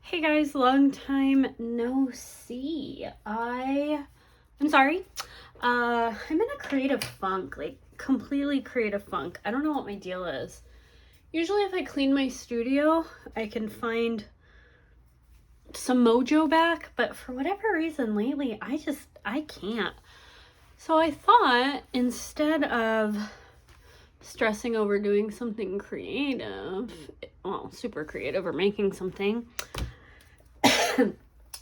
Hey guys, long time no see. I'm sorry. I'm in a creative funk, like completely creative funk. I don't know what my deal is. Usually if I clean my studio, I can find some mojo back, but for whatever reason lately, I can't. So I thought instead of stressing over doing something creative, well, super creative or making something,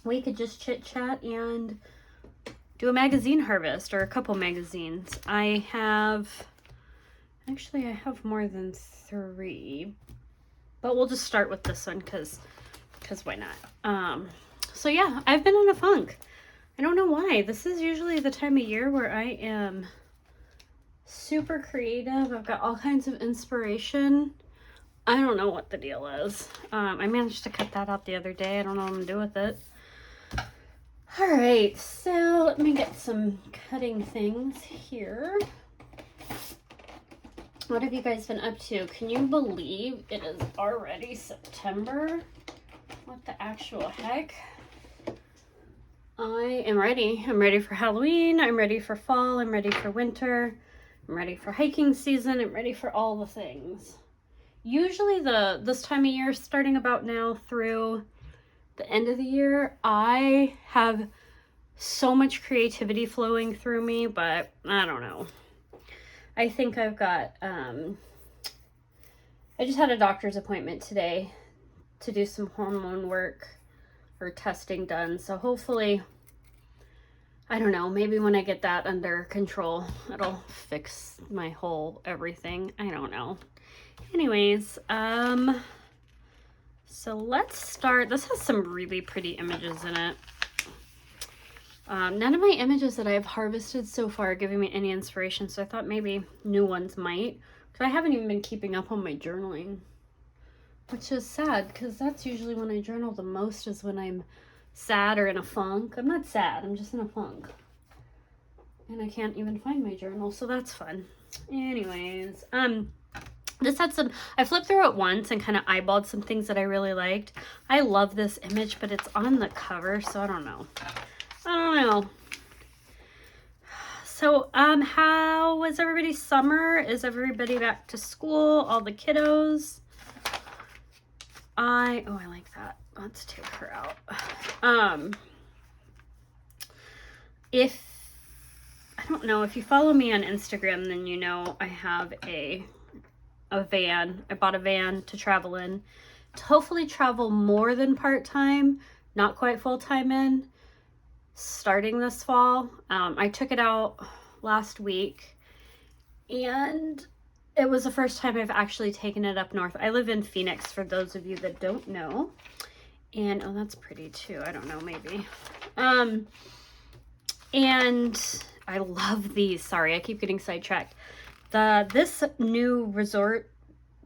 we could just chit chat and do a magazine harvest or a couple magazines. I have more than 3, but we'll just start with this one because why not? So yeah, I've been in a funk. I don't know why. This is usually the time of year where I am super creative. I've got all kinds of inspiration. I don't know what the deal is. I managed to cut that out the other day. I don't know what I'm gonna do with it. All right, so let me get some cutting things here. What have you guys been up to? Can you believe it is already September? What the actual heck? I am ready. I'm ready for Halloween. I'm ready for fall. I'm ready for winter. I'm ready for hiking season. I'm ready for all the things. Usually this time of year, starting about now through the end of the year, I have so much creativity flowing through me, but I don't know. I think I've got, I just had a doctor's appointment today to do some hormone work or testing done. So hopefully, I don't know, maybe when I get that under control, it'll fix my whole everything. I don't know. Anyways, so let's start. This has some really pretty images in it. None of my images that I've harvested so far are giving me any inspiration, so I thought maybe new ones might. Because I haven't even been keeping up on my journaling, which is sad, because that's usually when I journal the most, is when I'm sad or in a funk. I'm not sad, I'm just in a funk. And I can't even find my journal, so that's fun. Anyways, this had some, I flipped through it once and kind of eyeballed some things that I really liked. I love this image, but it's on the cover, so I don't know. So, how was everybody's summer? Is everybody back to school? All the kiddos? I like that. Let's take her out. I don't know, if you follow me on Instagram, then you know I have a van. I bought a van to travel in, to hopefully travel more than part-time, not quite full-time in, starting this fall. I took it out last week, and it was the first time I've actually taken it up north. I live in Phoenix, for those of you that don't know. And, oh, that's pretty too. I don't know, maybe. And I love these. Sorry, I keep getting sidetracked. This new resort,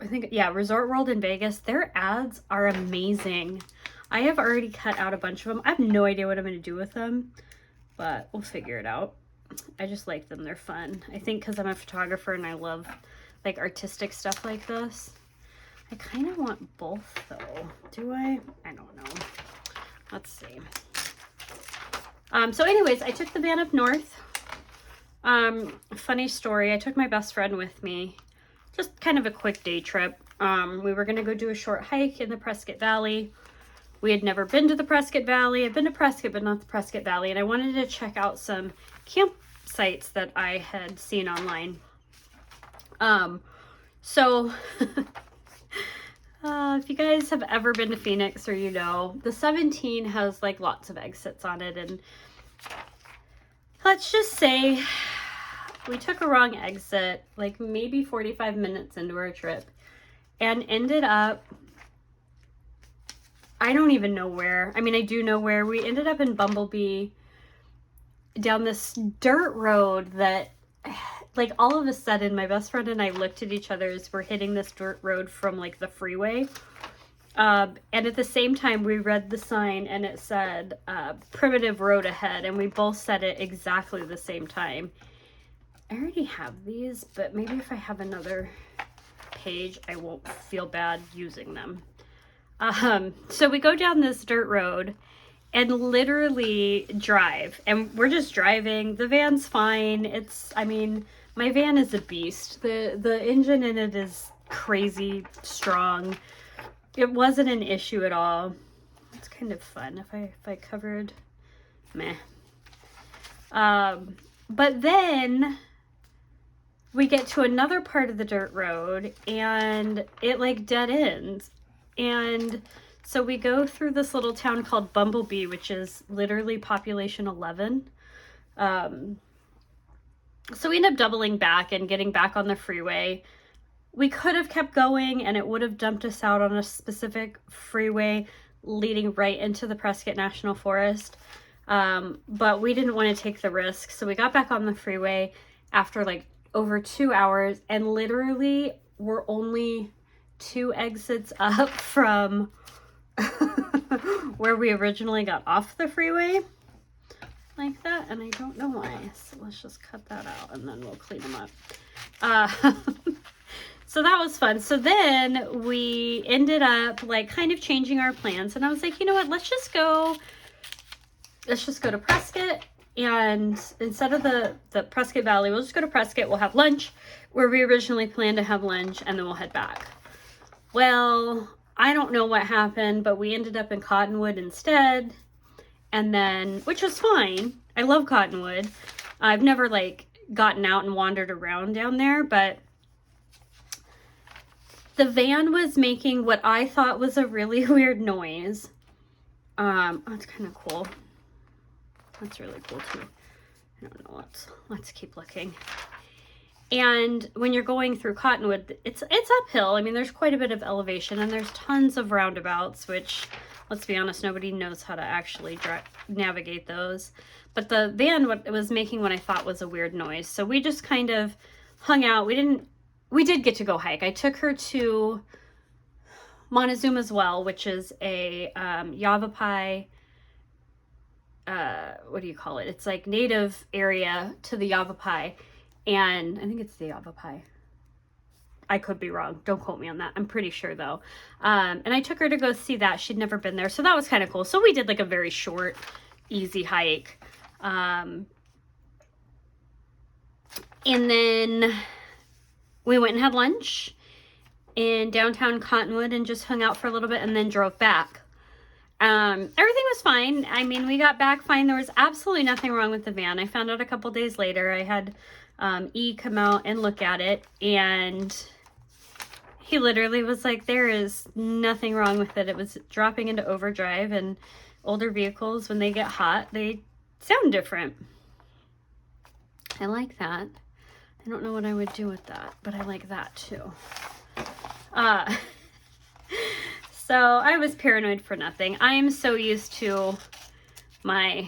Resort World in Vegas, their ads are amazing. I have already cut out a bunch of them. I have no idea what I'm going to do with them, but we'll figure it out. I just like them. They're fun. I think because I'm a photographer and I love like artistic stuff like this. I kind of want both though. Do I? I don't know. Let's see. So anyways, I took the van up north. Funny story. I took my best friend with me. Just kind of a quick day trip. We were going to go do a short hike in the Prescott Valley. We had never been to the Prescott Valley. I've been to Prescott, but not the Prescott Valley. And I wanted to check out some campsites that I had seen online. So if you guys have ever been to Phoenix, or you know, the 17 has like lots of exits on it. And let's just say we took a wrong exit, like maybe 45 minutes into our trip, and ended up, I don't even know where. I mean, I do know where. We ended up in Bumblebee, down this dirt road that, like, all of a sudden, my best friend and I looked at each other as we're hitting this dirt road from, like, the freeway. And at the same time, we read the sign, and it said, primitive road ahead, and we both said it exactly the same time. I already have these, but maybe if I have another page, I won't feel bad using them. So we go down this dirt road and literally drive, and we're just driving. The van's fine. I mean, my van is a beast. The engine in it is crazy strong. It wasn't an issue at all. It's kind of fun if I covered, meh. But then we get to another part of the dirt road and it like dead ends. And so we go through this little town called Bumblebee, which is literally population 11. So we end up doubling back and getting back on the freeway. We could have kept going and it would have dumped us out on a specific freeway leading right into the Prescott National Forest. But we didn't want to take the risk. So we got back on the freeway after like over 2 hours, and literally we're only 2 exits up from where we originally got off the freeway like that. And I don't know why. So let's just cut that out and then we'll clean them up. So that was fun. So then we ended up like kind of changing our plans. And I was like, you know what, let's just go to Prescott. And instead of the Prescott Valley, we'll just go to Prescott. We'll have lunch where we originally planned to have lunch, and then we'll head back. Well, I don't know what happened, but we ended up in Cottonwood instead. And then, which was fine. I love Cottonwood. I've never like gotten out and wandered around down there, but the van was making what I thought was a really weird noise. Oh, it's kind of cool. That's really cool too. I don't know. Let's keep looking. And when you're going through Cottonwood, it's uphill. I mean, there's quite a bit of elevation and there's tons of roundabouts, which, let's be honest, nobody knows how to actually navigate those. But the van was making what I thought was a weird noise. So we just kind of hung out. We did get to go hike. I took her to Montezuma's Well, which is a Yavapai, what do you call it? It's like native area to the Yavapai. And I think it's the Yavapai. I could be wrong. Don't quote me on that. I'm pretty sure though. And I took her to go see that. She'd never been there. So that was kind of cool. So we did like a very short, easy hike. And then we went and had lunch in downtown Cottonwood and just hung out for a little bit and then drove back. Everything was fine. I mean, we got back fine. There was absolutely nothing wrong with the van. I found out a couple days later. I had E come out and look at it, and he literally was like, there is nothing wrong with it. It was dropping into overdrive, and older vehicles, when they get hot, they sound different. I like that. I don't know what I would do with that, but I like that too. So I was paranoid for nothing. I am so used to my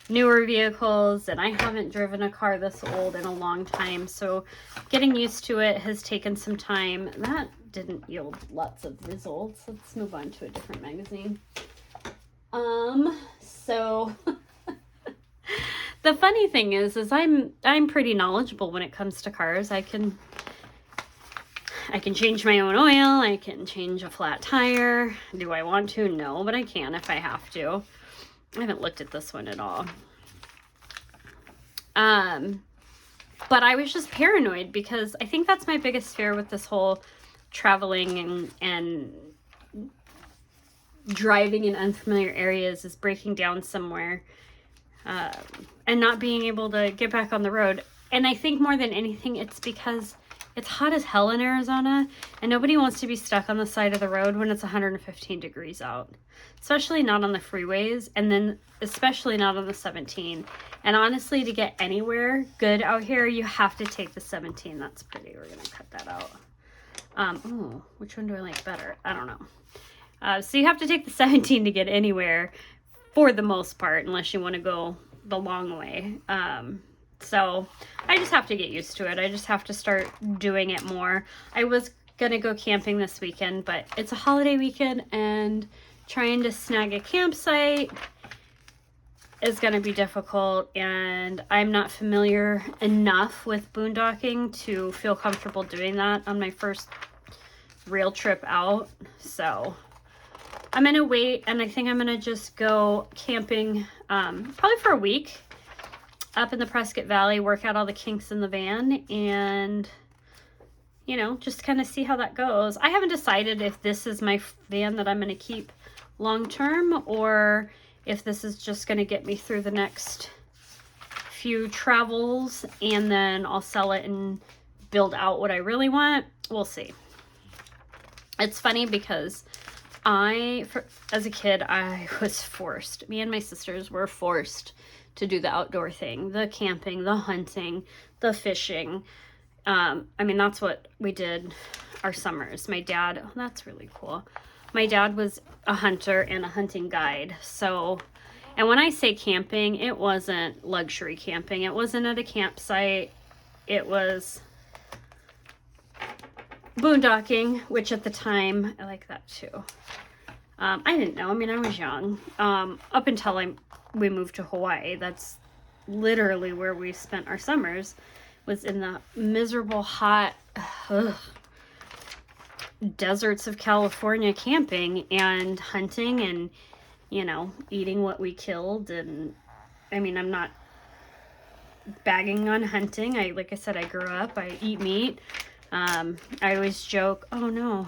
newer vehicles, and I haven't driven a car this old in a long time. So getting used to it has taken some time. That didn't yield lots of results. Let's move on to a different magazine. So the funny thing is I'm pretty knowledgeable when it comes to cars. I can change my own oil. I can change a flat tire. Do I want to? No, but I can if I have to. I haven't looked at this one at all. But I was just paranoid because I think that's my biggest fear with this whole traveling and driving in unfamiliar areas is breaking down somewhere and not being able to get back on the road. And I think more than anything, it's because it's hot as hell in Arizona, and nobody wants to be stuck on the side of the road when it's 115 degrees out, especially not on the freeways, and then especially not on the 17. And honestly, to get anywhere good out here, you have to take the 17. That's pretty. We're going to cut that out. Oh, which one do I like better? I don't know. So you have to take the 17 to get anywhere for the most part, unless you want to go the long way. So I just have to get used to it. I just have to start doing it more. I was going to go camping this weekend, but it's a holiday weekend and trying to snag a campsite is going to be difficult. And I'm not familiar enough with boondocking to feel comfortable doing that on my first real trip out. So I'm gonna wait, and I think I'm gonna just go camping probably for a week up in the Prescott Valley, work out all the kinks in the van, and you know, just kind of see how that goes. I haven't decided if this is my van that I'm going to keep long term, or if this is just going to get me through the next few travels, and then I'll sell it and build out what I really want. We'll see. It's funny because as a kid, I was forced. Me and my sisters were forced to do the outdoor thing, the camping, the hunting, the fishing. I mean, that's what we did our summers. My dad, oh, that's really cool. My dad was a hunter and a hunting guide. So, and when I say camping, it wasn't luxury camping. It wasn't at a campsite. It was boondocking, which at the time, I like that too. I didn't know. I mean, I was young. Up until we moved to Hawaii. That's literally where we spent our summers, was in the miserable, hot deserts of California, camping and hunting and, you know, eating what we killed. And I mean, I'm not bagging on hunting. Like I said, I grew up, I eat meat. I always joke, oh no,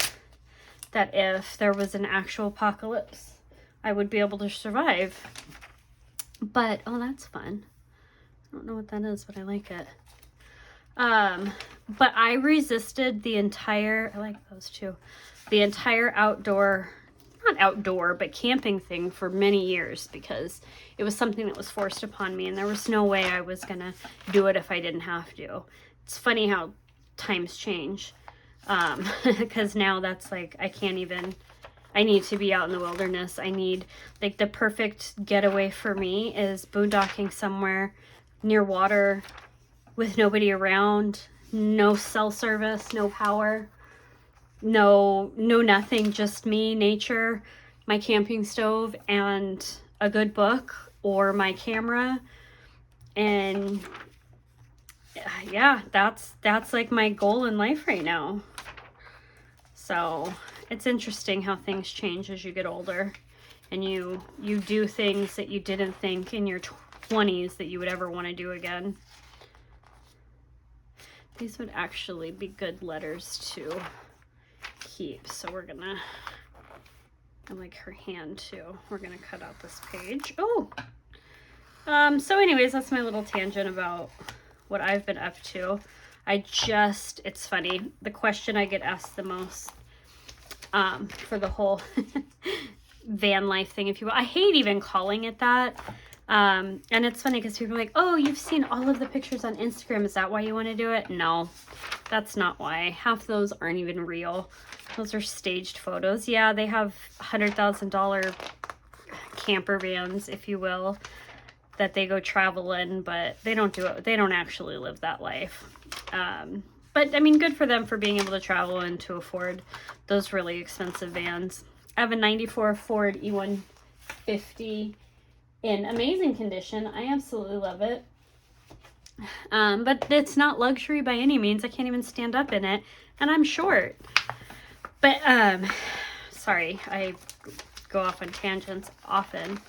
that if there was an actual apocalypse, I would be able to survive. But, oh, that's fun. I don't know what that is, but I like it. But I resisted the entire, I like those too, the entire outdoor, not outdoor, but camping thing for many years, because it was something that was forced upon me, and there was no way I was gonna do it if I didn't have to. It's funny how times change, because now that's like, I need to be out in the wilderness. I need, like, the perfect getaway for me is boondocking somewhere near water with nobody around, no cell service, no power, no nothing, just me, nature, my camping stove, and a good book or my camera. And yeah, that's like my goal in life right now. So it's interesting how things change as you get older, and you do things that you didn't think in your 20s that you would ever want to do again. These would actually be good letters to keep. So we're gonna, I like her hand too. We're gonna cut out this page. Oh, so anyways, that's my little tangent about what I've been up to. It's funny, the question I get asked the most for the whole van life thing, if you will. I hate even calling it that. And it's funny because people are like, oh, you've seen all of the pictures on Instagram. Is that why you want to do it? No, that's not why. Half those aren't even real. Those are staged photos. Yeah, they have $100,000 camper vans, if you will, that they go travel in, but they don't do it. They don't actually live that life. But I mean, good for them for being able to travel and to afford those really expensive vans. I have a 94 Ford E150 in amazing condition. I absolutely love it. But it's not luxury by any means. I can't even stand up in it, and I'm short. But, sorry, I go off on tangents often.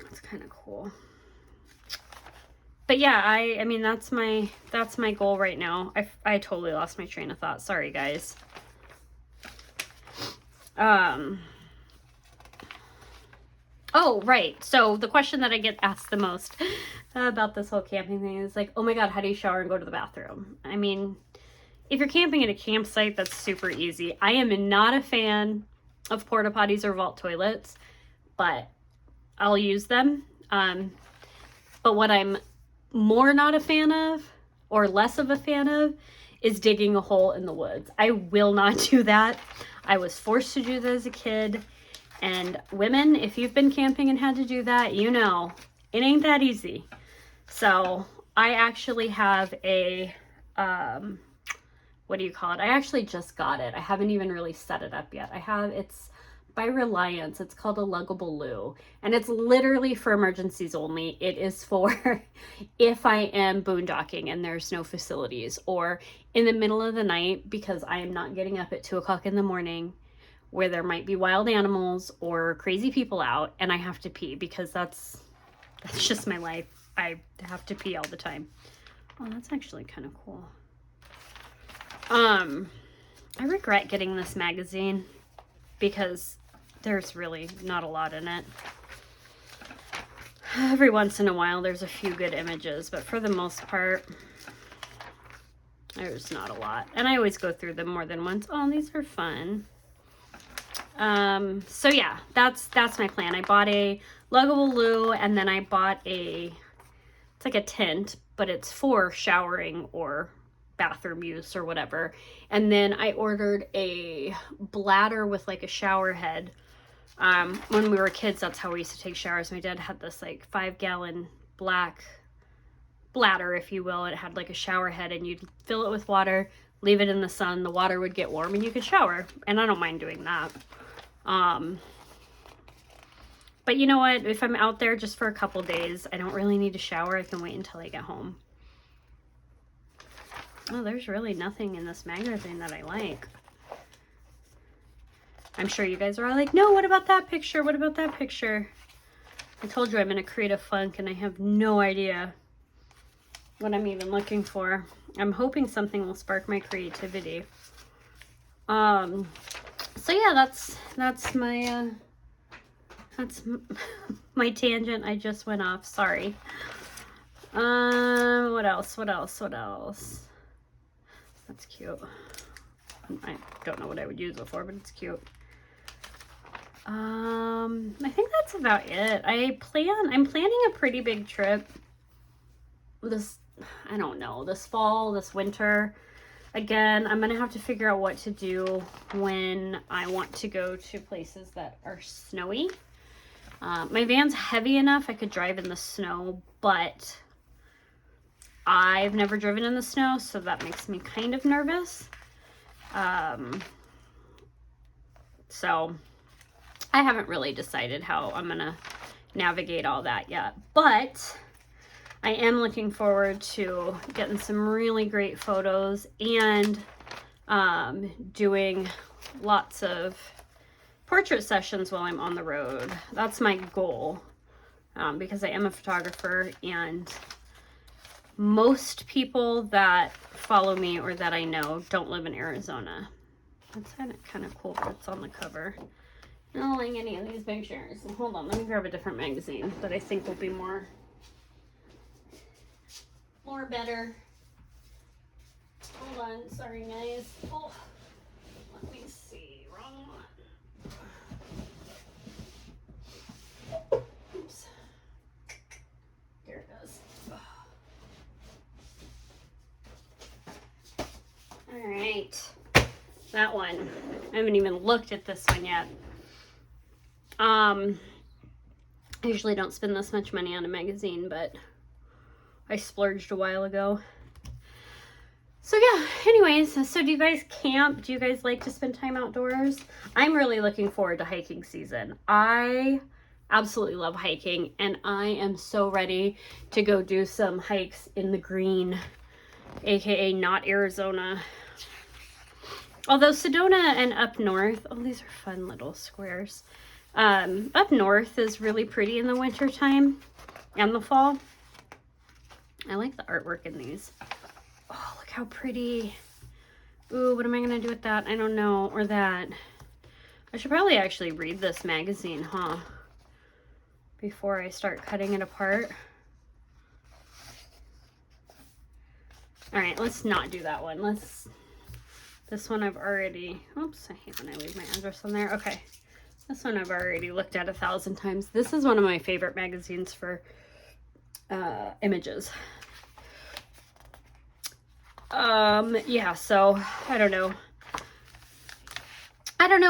It's kind of cool. But yeah, I mean, that's my goal right now. I totally lost my train of thought. Sorry, guys. Oh, right. So the question that I get asked the most about this whole camping thing is like, oh my God, how do you shower and go to the bathroom? I mean, if you're camping at a campsite, that's super easy. I am not a fan of porta potties or vault toilets, but I'll use them. But what I'm more not a fan of, or less of a fan of, is digging a hole in the woods. I will not do that. I was forced to do that as a kid. And women, if you've been camping and had to do that, you know, it ain't that easy. So I actually have a, what do you call it? I actually just got it. I haven't even really set it up yet. It's by Reliance. It's called a luggable loo, and it's literally for emergencies only. It is for if I am boondocking and there's no facilities, or in the middle of the night because I am not getting up at 2 o'clock in the morning where there might be wild animals or crazy people out and I have to pee, because that's just my life. I have to pee all the time. Oh, that's actually kind of cool. I regret getting this magazine because there's really not a lot in it. Every once in a while there's a few good images, but for the most part there's not a lot. And I always go through them more than once. Oh, these are fun. So yeah, that's my plan. I bought a luggable loo, and then I bought it's like a tent, but it's for showering or bathroom use or whatever. And then I ordered a bladder with like a shower head. When we were kids, that's how we used to take showers. My dad had this like 5-gallon black bladder, if you will. It had like a shower head, and you'd fill it with water, leave it in the sun, the water would get warm, and you could shower. And I don't mind doing that. But you know what? If I'm out there just for a couple days, I don't really need to shower. I can wait until I get home. Oh, there's really nothing in this magazine that I like. I'm sure you guys are all like, no, what about that picture? What about that picture? I told you I'm in a creative funk and I have no idea what I'm even looking for. I'm hoping something will spark my creativity. So yeah, that's my my tangent. I just went off. Sorry. What else? That's cute. I don't know what I would use it for, but it's cute. I think that's about it. I'm planning a pretty big trip this fall, this winter. Again, I'm gonna have to figure out what to do when I want to go to places that are snowy. My van's heavy enough I could drive in the snow, but I've never driven in the snow, so that makes me kind of nervous. So I haven't really decided how I'm gonna navigate all that yet, but I am looking forward to getting some really great photos and doing lots of portrait sessions while I'm on the road. That's my goal, because I am a photographer, and most people that follow me or that I know don't live in Arizona. That's kind of cool that it's on the cover. I don't like any of these pictures. Hold on, let me grab a different magazine that I think will be more better. Hold on, sorry guys. Oh, let me see, wrong one. Oops. There it goes. All right, that one. I haven't even looked at this one yet. I usually don't spend this much money on a magazine, but I splurged a while ago. So yeah, anyways, so do you guys camp? Do you guys like to spend time outdoors? I'm really looking forward to hiking season. I absolutely love hiking, and I am so ready to go do some hikes in the green, aka not Arizona. Although Sedona and up north, oh, these are fun little squares. Up north is really pretty in the winter time and the fall. I like the artwork in these. Oh, look how pretty. Ooh, what am I gonna do with that? I don't know. Or that. I should probably actually read this magazine, huh? Before I start cutting it apart. All right, let's not do that one. This one I've already, oops, I hate when I leave my address on there. Okay, this one I've already looked at 1,000 times. This is one of my favorite magazines for images. Yeah, so I don't know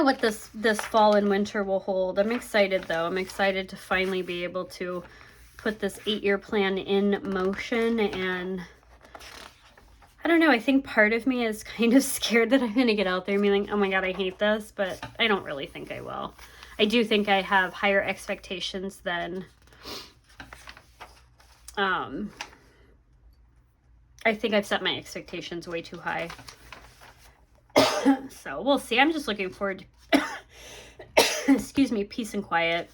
what this fall and winter will hold. I'm excited though. I'm excited to finally be able to put this 8-year plan in motion, and I don't know, I think part of me is kind of scared that I'm going to get out there and be like, oh my god, I hate this, but I don't really think I will. I do think I have higher expectations than, I think I've set my expectations way too high. So we'll see. I'm just looking forward to, excuse me, peace and quiet.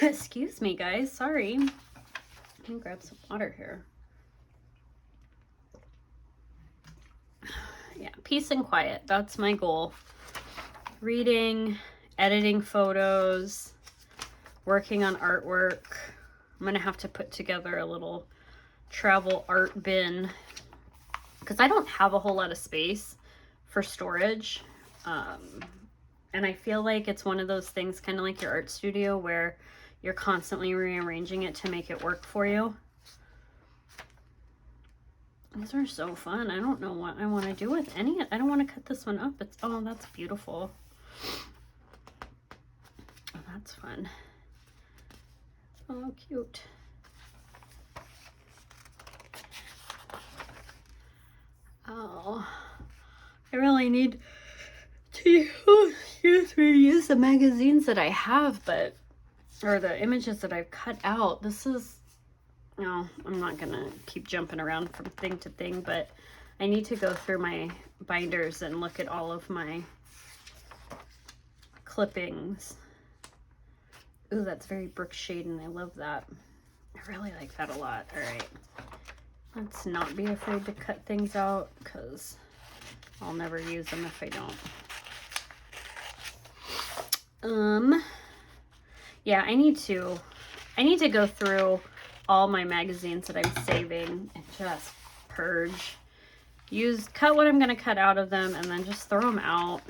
Excuse me, guys. Sorry. Let me grab some water here. Yeah, peace and quiet. That's my goal. Reading, editing photos, working on artwork. I'm going to have to put together a little travel art bin because I don't have a whole lot of space for storage. And I feel like it's one of those things, kind of like your art studio, where you're constantly rearranging it to make it work for you. These are so fun. I don't know what I want to do with any. I don't want to cut this one up. It's, oh, that's beautiful. Oh, that's fun. Oh, cute. Oh, I really need to, oh, excuse me, use the magazines that I have, but, or the images that I've cut out. This is, no, I'm not gonna keep jumping around from thing to thing, but I need to go through my binders and look at all of my clippings. Ooh, that's very Brooke shade, and I love that. I really like that a lot. All right, let's not be afraid to cut things out because I'll never use them if I don't. Yeah, I need to go through all my magazines that I'm saving and just purge. Cut what I'm going to cut out of them and then just throw them out.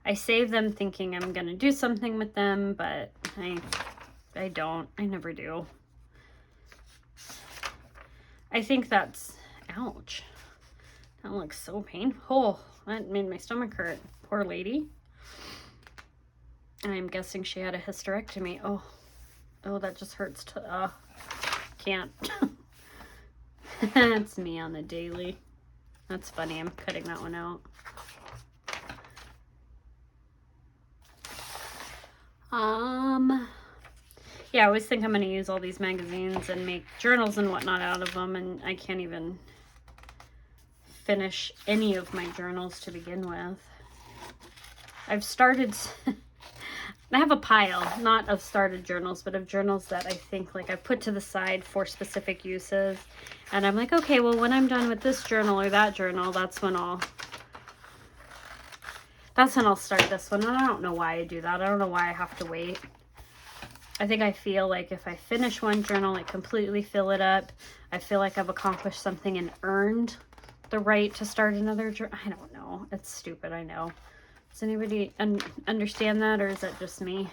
I save them thinking I'm going to do something with them, but I don't. I never do. I think that's, ouch. That looks so painful. That made my stomach hurt. Poor lady. I'm guessing she had a hysterectomy. Oh, that just hurts to, can't. That's me on the daily. That's funny. I'm cutting that one out. Yeah, I always think I'm going to use all these magazines and make journals and whatnot out of them, and I can't even finish any of my journals to begin with. I've started, I have a pile, not of started journals, but of journals that I think, like, I've put to the side for specific uses, and I'm like, okay, well, when I'm done with this journal or that journal, that's when I'll start this one. And I don't know why I do that. I don't know why I have to wait. I think I feel like if I finish one journal, like completely fill it up, I feel like I've accomplished something and earned the right to start another journal. I don't know. It's stupid, I know. Does anybody understand that, or is that just me?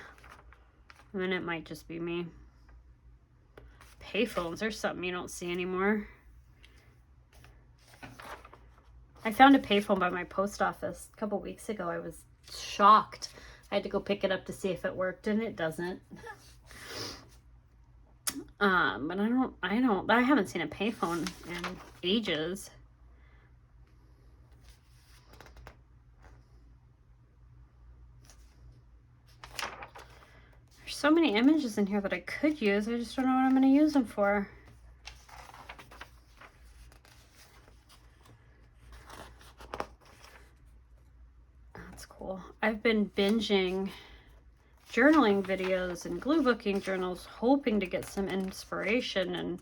I mean, it might just be me. Payphones, there's something you don't see anymore. I found a payphone by my post office a couple weeks ago. I was shocked. I had to go pick it up to see if it worked, and it doesn't. But I haven't seen a payphone in ages. There's so many images in here that I could use. I just don't know what I'm going to use them for. That's cool. I've been binging journaling videos and glue booking journals, hoping to get some inspiration, and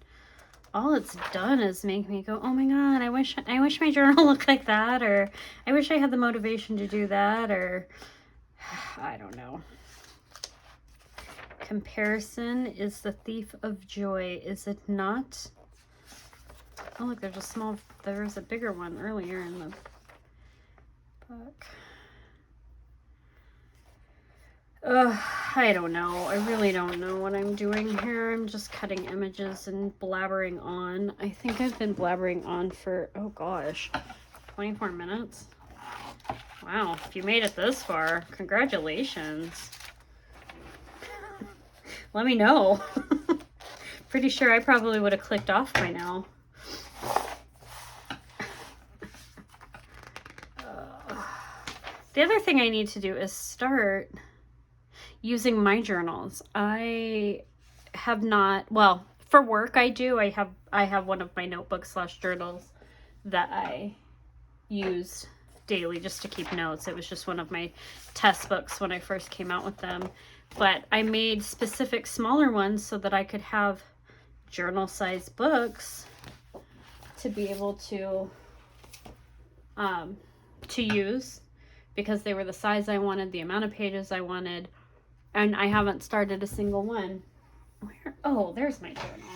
all it's done is make me go, oh my god, I wish my journal looked like that, or I wish I had the motivation to do that, or I don't know. Comparison is the thief of joy, is it not? Oh look, there's a bigger one earlier in the book. I don't know. I really don't know what I'm doing here. I'm just cutting images and blabbering on. I think I've been blabbering on for, oh gosh, 24 minutes. Wow, if you made it this far, congratulations. Let me know. Pretty sure I probably would have clicked off by now. The other thing I need to do is start using my journals. I have not, well, for work I do. I have one of my notebooks / journals that I use daily just to keep notes. It was just one of my test books when I first came out with them. But I made specific smaller ones so that I could have journal size books to be able to use, because they were the size I wanted, the amount of pages I wanted, and I haven't started a single one. Where? Oh, there's my journal.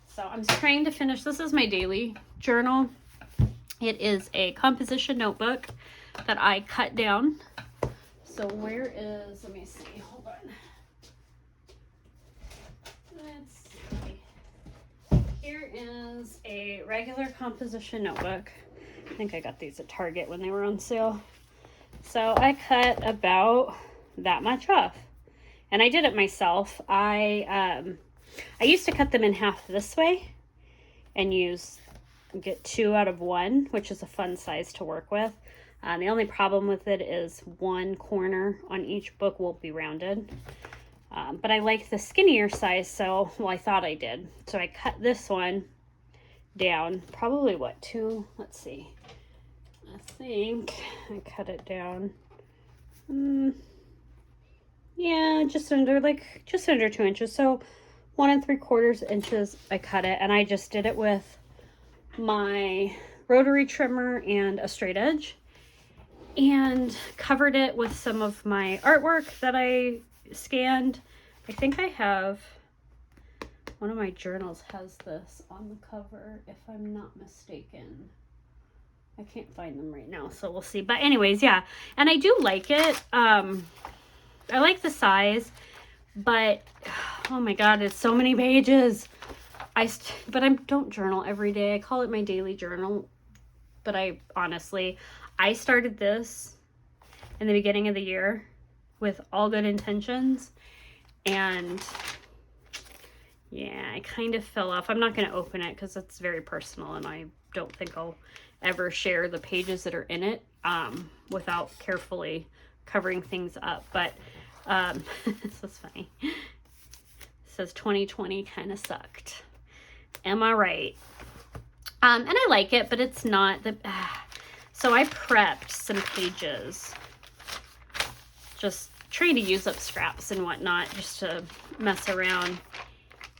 So I'm trying to finish. This is my daily journal. It is a composition notebook that I cut down. So where is, let me see, hold on. Let's see. Here is a regular composition notebook. I think I got these at Target when they were on sale. So I cut about that much off. And I did it myself. I used to cut them in half this way and get 2 out of 1, which is a fun size to work with. The only problem with it is one corner on each book won't be rounded. But I like the skinnier size, so, well, I thought I did. So I cut this one down, probably what, 2, let's see. I think I cut it down. Yeah, just under 2 inches. So 1 3/4 inches I cut it, and I just did it with my rotary trimmer and a straight edge, and covered it with some of my artwork that I scanned. I think I have, one of my journals has this on the cover, if I'm not mistaken. I can't find them right now, so we'll see. But anyways, yeah, and I do like it. I like the size, but oh my god, it's so many pages. But I don't journal every day. I call it my daily journal. But I started this in the beginning of the year with all good intentions, and yeah, I kind of fell off. I'm not going to open it because it's very personal, and I don't think I'll ever share the pages that are in it without carefully covering things up. But this is funny. It says 2020 kind of sucked. Am I right? And I like it, but it's not the... So I prepped some pages. Just trying to use up scraps and whatnot just to mess around.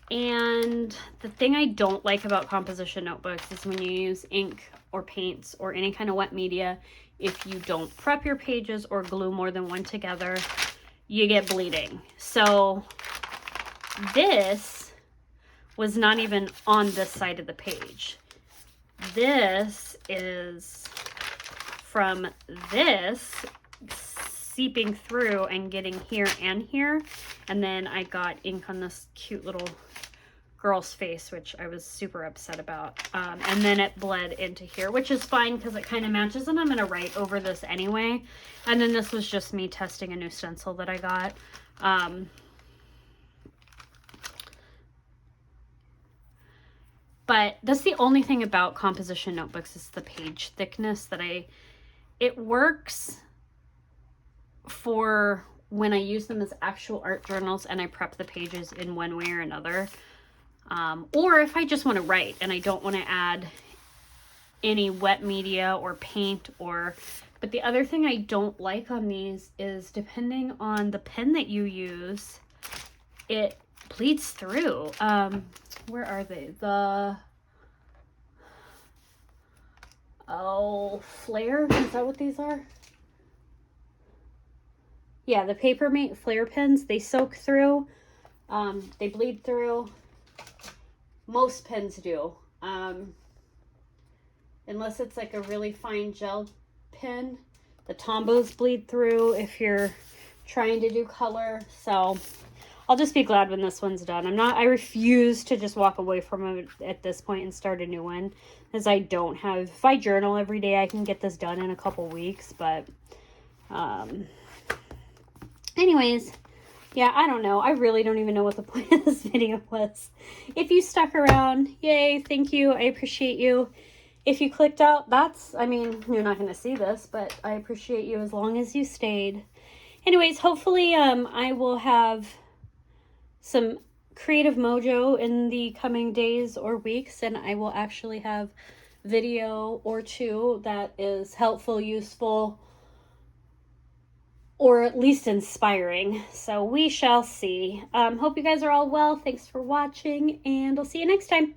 And the thing I don't like about composition notebooks is when you use ink or paints or any kind of wet media, if you don't prep your pages or glue more than one together, you get bleeding. So this was not even on this side of the page. This is from this seeping through and getting here and here. And then I got ink on this cute little girl's face, which I was super upset about. And then it bled into here, which is fine because it kind of matches, and I'm going to write over this anyway. And then this was just me testing a new stencil that I got. But that's the only thing about composition notebooks is the page thickness that it works for when I use them as actual art journals and I prep the pages in one way or another. Or if I just want to write and I don't want to add any wet media or paint but the other thing I don't like on these is depending on the pen that you use, it bleeds through. Where are they? Flare? Is that what these are? Yeah, the Papermate Flare pens, they soak through. They bleed through. Most pens do. Unless it's like a really fine gel pen. The Tombos bleed through if you're trying to do color. So I'll just be glad when this one's done. I refuse to just walk away from it at this point and start a new one, as I don't have, if I journal every day, I can get this done in a couple weeks, but anyways, Yeah, I don't know. I really don't even know what the point of this video was. If you stuck around, yay, thank you. I appreciate you. If you clicked out, I mean, you're not going to see this, but I appreciate you as long as you stayed. Anyways, hopefully I will have some creative mojo in the coming days or weeks, and I will actually have video or two that is helpful, useful, or at least inspiring. So we shall see. Hope you guys are all well. Thanks for watching, and I'll see you next time.